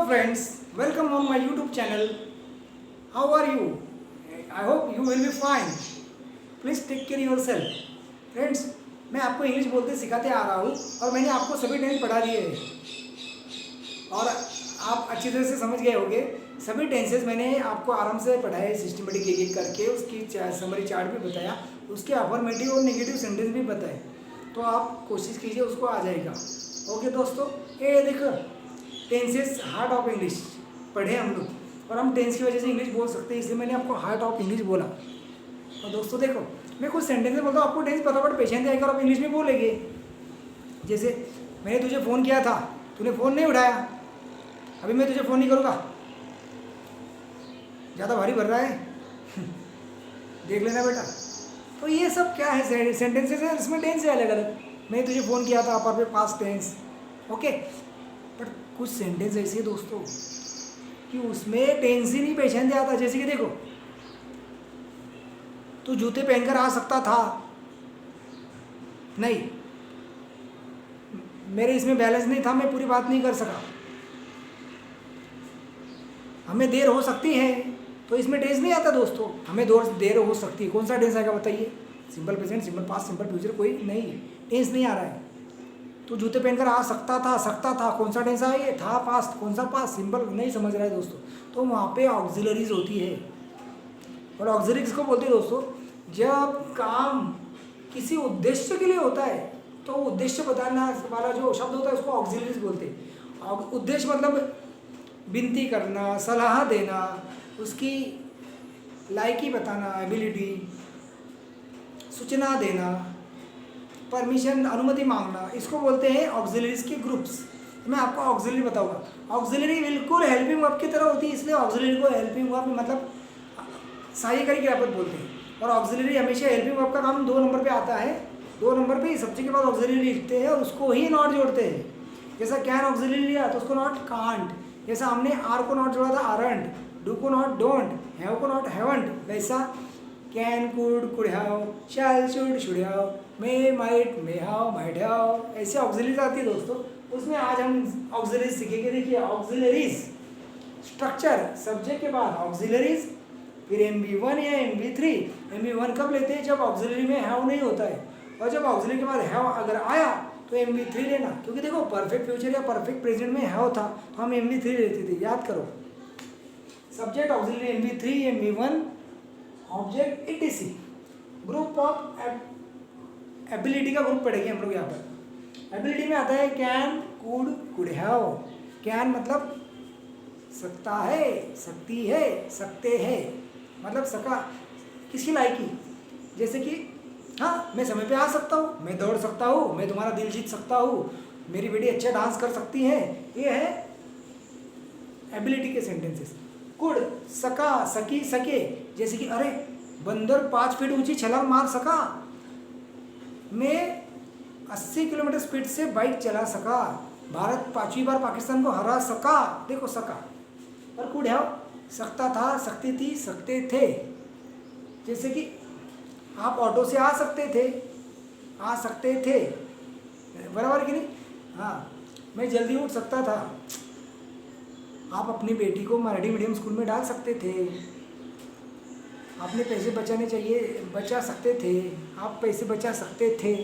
friends, welcome on my YouTube channel. How are you? I hope you will be fine. Please take care yourself. Friends, मैं आपको English बोलते सिखाते आ रहा हूँ और मैंने आपको सभी टेंस पढ़ा दिए हैं और आप अच्छी तरह से समझ गए होंगे। सभी टेंसेस मैंने आपको आराम से पढ़ाए, सिस्टमेटिक एक एक करके उसकी समरी चार्ट भी बताया, उसके अफर्मेटिव और नेगेटिव सेंटेंस भी बताए। तो आप कोशिश कीजिए, उसको आ जाएगा। ओके दोस्तों, ये देखो टेंसेस हार्ट ऑफ इंग्लिश पढ़े हम लोग और हम टेंस की वजह से इंग्लिश बोल सकते हैं, इसलिए मैंने आपको हार्ट ऑफ इंग्लिश बोला। और दोस्तों देखो, मैं कुछ सेंटेंस बोलता हूँ, आपको टेंस फटाफट पेशेंस आएगा और आप इंग्लिश में बोलेंगे। जैसे मैंने तुझे फ़ोन किया था, तूने फ़ोन नहीं उठाया, अभी मैं तुझे फ़ोन नहीं करूँगा, ज़्यादा भारी भर रहा है देख लेना बेटा। तो ये सब क्या है, सेंटेंसेस है, इसमें टेंस है अलग अलग। मैं तुझे फ़ोन किया था, perfect past tense. Okay, but कुछ सेंटेंस ऐसे हैं दोस्तों कि उसमें टेंस ही नहीं पहचान आता। जैसे कि देखो, तू जूते पहनकर आ सकता था, नहीं, मेरे इसमें बैलेंस नहीं था, मैं पूरी बात नहीं कर सका। हमें देर हो सकती है, तो इसमें टेंस नहीं आता दोस्तों। हमें देर हो सकती है, कौन सा टेंस आएगा बताइए? Simple present, simple past, simple future, कोई नहीं है, टेंस नहीं आ रहा है। तो जूते पहनकर आ सकता था, कौन सा टेंस है ये? था पास्ट, कौन सा पास्ट? सिंपल नहीं समझ रहा है दोस्तों। तो वहाँ पे ऑक्सिलरीज होती है, और ऑक्सिलरी किसको बोलते हैं दोस्तों? जब काम किसी उद्देश्य के लिए होता है, तो उद्देश्य बताना वाला जो शब्द होता है उसको ऑक्सिलरीज बोलते हैं। उद्देश्य मतलब विनती करना, सलाह देना, उसकी लायकी बताना, एबिलिटी, सूचना देना, परमिशन, अनुमति मांगना, इसको बोलते हैं ऑक्सिलरीज के ग्रुप्स। मैं आपको ऑक्सिलरी बताऊंगा। ऑक्सिलरी बिल्कुल हेल्पिंग वर्ब की तरह होती है, इसलिए ऑक्सिलरी को हेल्पिंग वर्ब मतलब सहायकारी क्रियापद बोलते हैं। और ऑक्सिलरी हमेशा हेल्पिंग वर्ब का काम 2 नंबर पे आता है। 2 नंबर पे सब्जेक्ट के बाद ऑक्सिलरी लिखते हैं और उसको ही नॉट जोड़ते हैं। जैसा कैन ऑक्सिलरी लिया तो उसको नॉट कांट, जैसा हमने आर को नॉट जोड़ा था आरंट, डू को नॉट डोंट, हैव को नॉट हैवंट, वैसा can, could have, shall, should have, may, might, may have, might have, ऐसे ऑक्सिलरीज आती है दोस्तों। उसमें आज हम ऑक्सिलरीज सीखेंगे। देखिए ऑक्सिलरीज स्ट्रक्चर, सब्जेक्ट के बाद ऑक्सिलरीज, फिर MV1 या MV3। MV1 कब लेते हैं? जब ऑक्सिलरी में हैव नहीं होता है, और जब ऑक्सिलरी के बाद हैव अगर आया तो MV3 लेना, क्योंकि देखो परफेक्ट फ्यूचर या परफेक्ट प्रेजेंट में हैव था तो हम MV3 लेते थे, याद करो। Subject auxiliary MV3, MV1, object ETC। Group of ability का ग्रुप पढ़ेंगे हम लोग यहाँ पर। एबिलिटी में आता है कैन, कुड हैव। कैन मतलब सकता है, सकती है, सकते हैं, मतलब सका, किसकी लायकी। जैसे कि हाँ, मैं समय पे आ सकता हूँ, मैं दौड़ सकता हूँ, मैं तुम्हारा दिल जीत सकता हूँ, मेरी बेटी अच्छा डांस कर सकती है। ये है एबिलिटी के सेंटेंसेस। कुड सका, सकी, सके, जैसे कि अरे बंदर 5 फीट ऊंची छलांग मार सका, मैं 80 किलोमीटर स्पीड से बाइक चला सका, भारत 5वीं बार पाकिस्तान को हरा सका। देखो सका। और कुड हैव सकता था, सकती थी, सकते थे। जैसे कि आप ऑटो से आ सकते थे, आ सकते थे, बराबर कि नहीं? हाँ, मैं जल्दी उठ सकता था, आप अपनी बेटी को मराठी मीडियम स्कूल में डाल सकते थे, आपने पैसे बचाने चाहिए, बचा सकते थे, आप पैसे बचा सकते थे।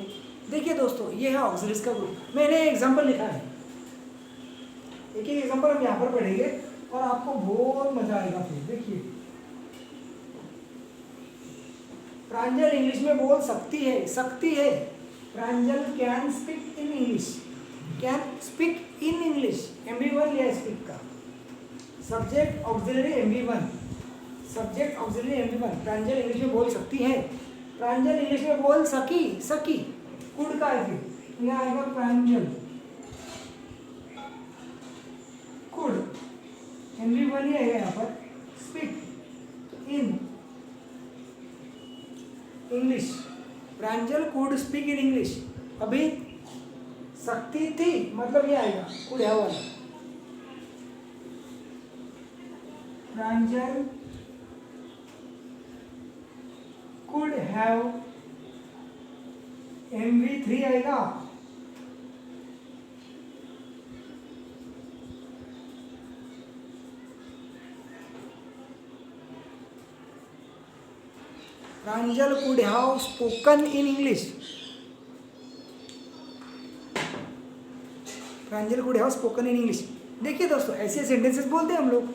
देखिए दोस्तों, ये है ऑक्सिलरीज का ग्रुप। मैंने एग्जाम्पल लिखा है, एक एक एग्जाम्पल हम यहाँ पर पढ़ेंगे और आपको बहुत मजा आएगा। फिर देखिए, प्रांजल इंग्लिश में बोल सकती है, सकती है। Pranjal can speak in English, can speak in English, MV1 लिया स्पीक का। Subject auxiliary MV1, subject auxiliary MV1। Pranjal English में बोल सकती है, प्रांजल इंग्लिश में बोल सकी, सकी, कुड का है, फिर यहाँ आएगा प्रांजल, कुड, MV1 ही है यहाँ पर, speak in English, Pranjal could speak in English. अभी सकती थी मतलब ये आएगा कुड हैव वाला, प्रांजल कुड हैव, MV3 आएगा, Pranjal could have spoken in English. Pranjal could have spoken in English. देखिए दोस्तों, ऐसे सेंटेंसेस बोलते हैं हम लोग,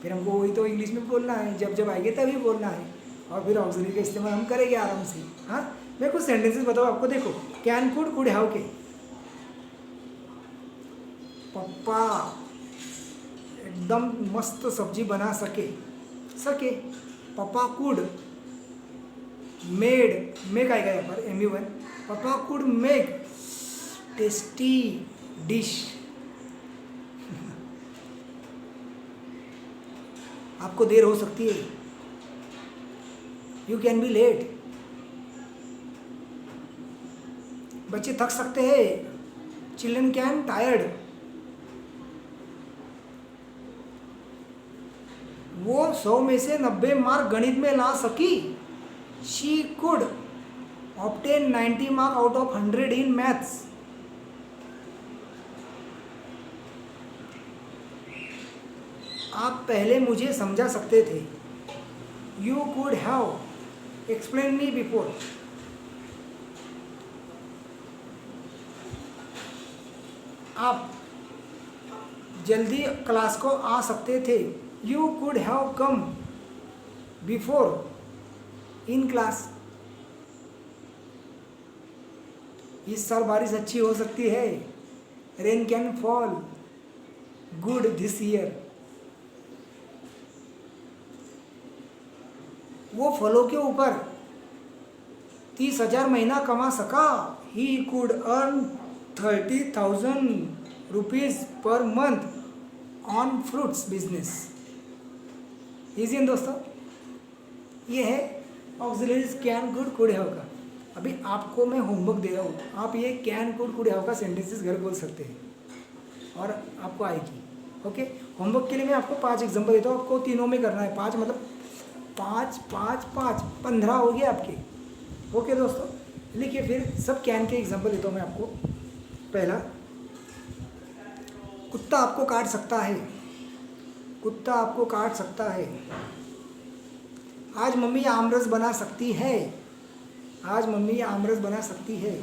फिर हमको वही तो इंग्लिश में बोलना है, जब जब आएंगे तभी बोलना है, और फिर ऑक्सिलरी का इस्तेमाल हम करेंगे आराम से। हाँ, मैं कुछ सेंटेंसेस बताऊँ आपको। देखो, कैन कुड कुड हैव के, पप्पा एकदम मस्त सब्जी बना सके, पापा कुड मेड, मेक आएगा यहाँ पर MU1, पापा कुड मेक टेस्टी डिश। आपको देर हो सकती है, यू कैन बी लेट। बच्चे थक सकते हैं, चिल्ड्रन कैन टायर्ड। वो 100 में से 90 मार्क गणित में ला सकी। She could obtain 90 mark out of 100 in maths. आप पहले मुझे समझा सकते थे। You could have explain me before. आप जल्दी क्लास को आ सकते थे। You could have come before in class. इस साल बारिश अच्छी हो सकती है। Rain can fall good this year. वो फलों के ऊपर 30,000 महीना कमा सका। He could earn 30,000 rupees per month on fruits business. Easy है दोस्तों, ये है auxiliaries can could could have का। अभी आपको मैं होमवर्क दे रहा हूँ, आप ये कैन कुड कुड हैव का सेंटेंसेस घर बोल सकते हैं और आपको आएगी। ओके, होमवर्क के लिए मैं आपको 5 एग्जाम्पल देता हूँ, आपको तीनों में करना है। 5 मतलब 5 5 5 15 हो गए आपके। ओके दोस्तों, लिखिए फिर सब कैन के एग्जाम्पल देता हूँ मैं आपको। पहला, कुत्ता आपको काट सकता है। कुत्ता आपको काट सकता है। आज मम्मी आमरस बना सकती है। आज मम्मी आमरस बना सकती है।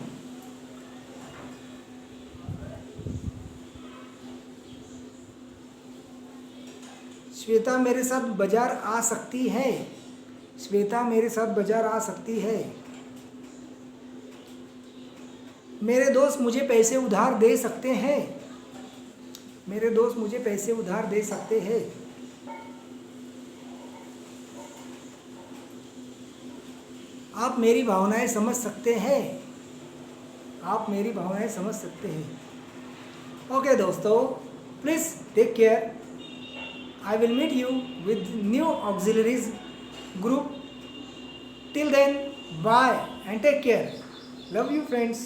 श्वेता मेरे साथ बाजार आ सकती है। श्वेता मेरे साथ बाजार आ सकती है। मेरे दोस्त मुझे पैसे उधार दे सकते हैं। मेरे दोस्त मुझे पैसे उधार दे सकते हैं। आप मेरी भावनाएं समझ सकते हैं। आप मेरी भावनाएं समझ सकते हैं। ओके दोस्तों, please take care. I will meet you with new auxiliaries group. Till then, bye and take care. Love you friends.